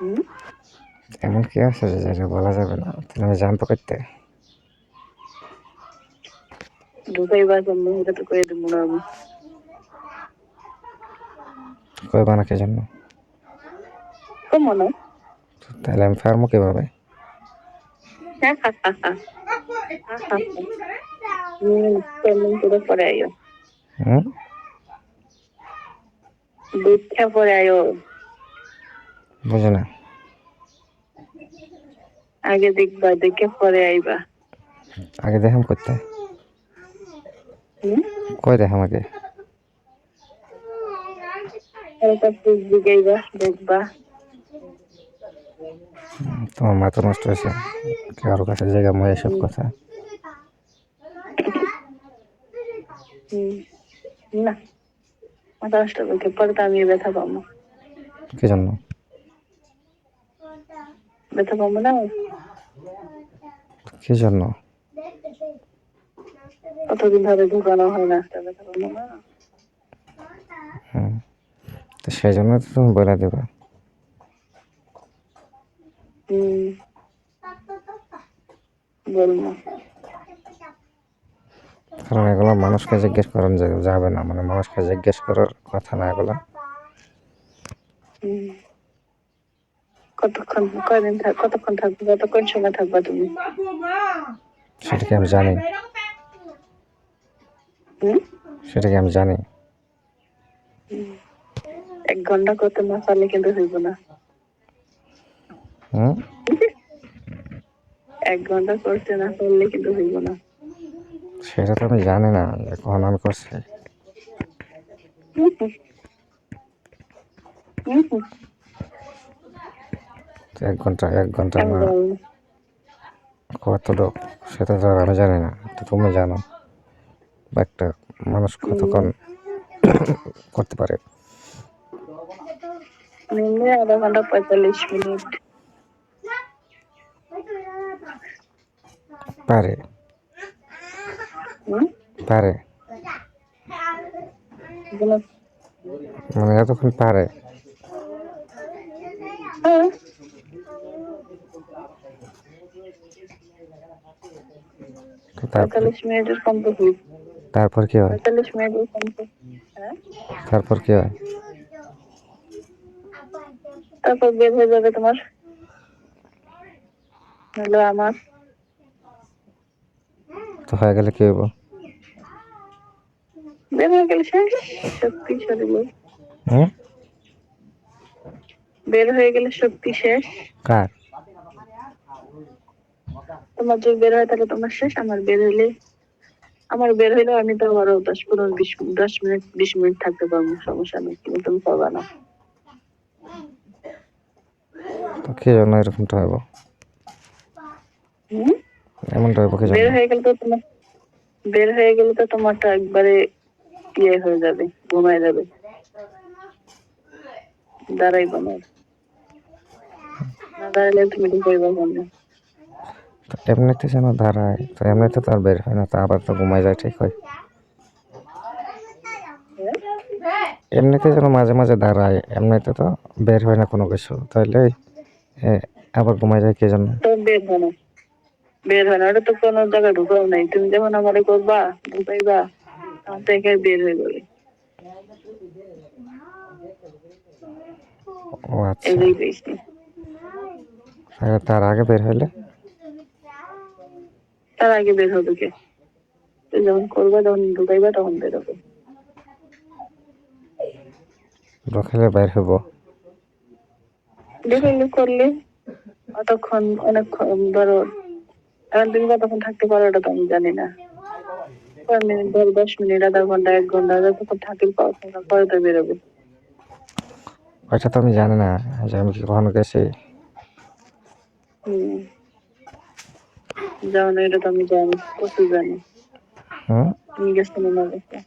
হুম? এমন কি আছে যেটা বলা যাবে না? তাহলে আমি জানতো করতে ঢুকাইবা কেমনে এটা তো কয়ে দেবো না আমি। কইবা না কি জন্য? কমো না। তাহলে আমি পারবো কিভাবে? হ্যাঁ, হা, হা, হা। হা, হা, হা। পেমেন্ট করে পরে আইও। হুম? দুধটা পরে আইও। বুঝি না। আগে দেখবা, দেখে পরে আইবা। আগে দেখাম করতে। হুম? কই দেখাম আগে? হালকা ফুল জিগাইবা, দেখবা। তোমার মাথা নষ্ট হয়েছে। কারো কাছে জায়গা মই এসব হুম, কথা। হুম। না, মাথা নষ্ট করতে পরে তো আমি ব্যথা পাবো। কি জন্য? ব্যথা পাবো না? কি জন্য? কতদিন ধরে ঢুকানো হয় না, ব্যথা পাবো না? হুম, তো সেই জন্য তো তুমি বলে দেবা। হুম, বলবো। কারণ এগুলো মানুষকে জিজ্ঞেস করান যাবে না, মানে মানুষকে জিজ্ঞেস করার কথা না এগুলো। হুম। কতক্ষণ, কয়দিন কতক্ষণ থাকবে, কতক্ষণ সময় থাকবা তুমি? সেটা কি আমি জানি? হুম? সেটা কি আমি জানি? 1 ঘন্টা করতে না পারলে কিন্তু হইব না। হুম? 1 ঘন্টা করতে না পারলে কিন্তু হইব না। সেটা তো আমি জানি না যে কখন আমি করছি। হুম, হুম, হুম, হুম। তো 1 ঘন্টা আমি না জানি না। কতটুক সেটা তো আর আমি জানি না, তো তুমি জানো। বা একটা মানুষ কতক্ষণ করতে পারে। নিম্নে 1/2 ঘন্টা 45 মিনিট। পারে। হুম? পারে এগুলো মানে এতক্ষণ পারে। হ্যাঁ, তো তারপর 45 মিনিটের কমপ্লিট। তারপর কি হয়? 45 মিনিটের কমপ্লিট। হ্যাঁ, তারপর কি হয়? তারপর বের হয়ে যাবে তোমার, হলো আমার। তো হয়ে গেলে কি হইব? বের হয়ে গেলে শেষ। শক্তি শরীরে হুম? বের হয়ে গেলে শক্তি শেষ। কার? তোমার যদি বের হয় তাহলে তোমার শেষ। আমার বের হইলেও আমি তো আরো 10, 15, 20, 10 মিনিট 20 মিনিট থাকতে পারবো, সমস্যা নেই, কিন্তু তুমি পারবা না। তো কি জন্য এরকমটা হইব? হুম? এমনটা হইব কি বের জন্য? হয়ে গেলে তো তোমার বের হয়ে গেলে তো তোমারটা একবারে ইয়ে হয়ে যাবে, ঘুমায় যাবে, দাঁড়াইবা না। না দাঁড়ালে তুমি ঢুকাইবা কেমনে? তো এমনিতে যেন দাঁড়ায়, তো এমনিতে তো আর বের হয় না, তো আবার তো ঘুমাই যায়, ঠিক হয়। এমনিতে যেন মাঝে মাঝে দাঁড়ায়, এমনিতে তো বের হয় না কোনো কিছু, তাইলে এ, আবার ঘুমাই যায় কি জন্য? তো বের হয় না, বের হয় না, ওটা তো কোনো জায়গায় ঢুকাও নাই। তুমি যখন আমারে করবা, ঢুকাইবা, তখন তো একাই বের হয়ে যাবে। ও আচ্ছা। এটাই পেয়েছি। তার আগে বের হইলে? তার আগে বের হবে কে? তুমি যখন করবা, যখন ঢুকাইবা, তখন বের হবে। ঢুকাইলে বের হইব? ঢুকাইলে করলে অতক্ষণ, অনেকক্ষণ ধরো, এখন তুমি কতক্ষণ থাকতে পারো ওটা তো আমি জানি না। 5 মিনিট ধরো, 10 মিনিট, 1/2 ঘন্টা, 1 ঘন্টা, যতক্ষণ থাকি পরে তো বেরোবে। ওইটা তো আমি জানি না যে আমি কি কখনো গেছি। হম, জানো না, এটা তো আমি জানি, প্রচুর জানি। হুম? তুমি গেছো না, না গেছো?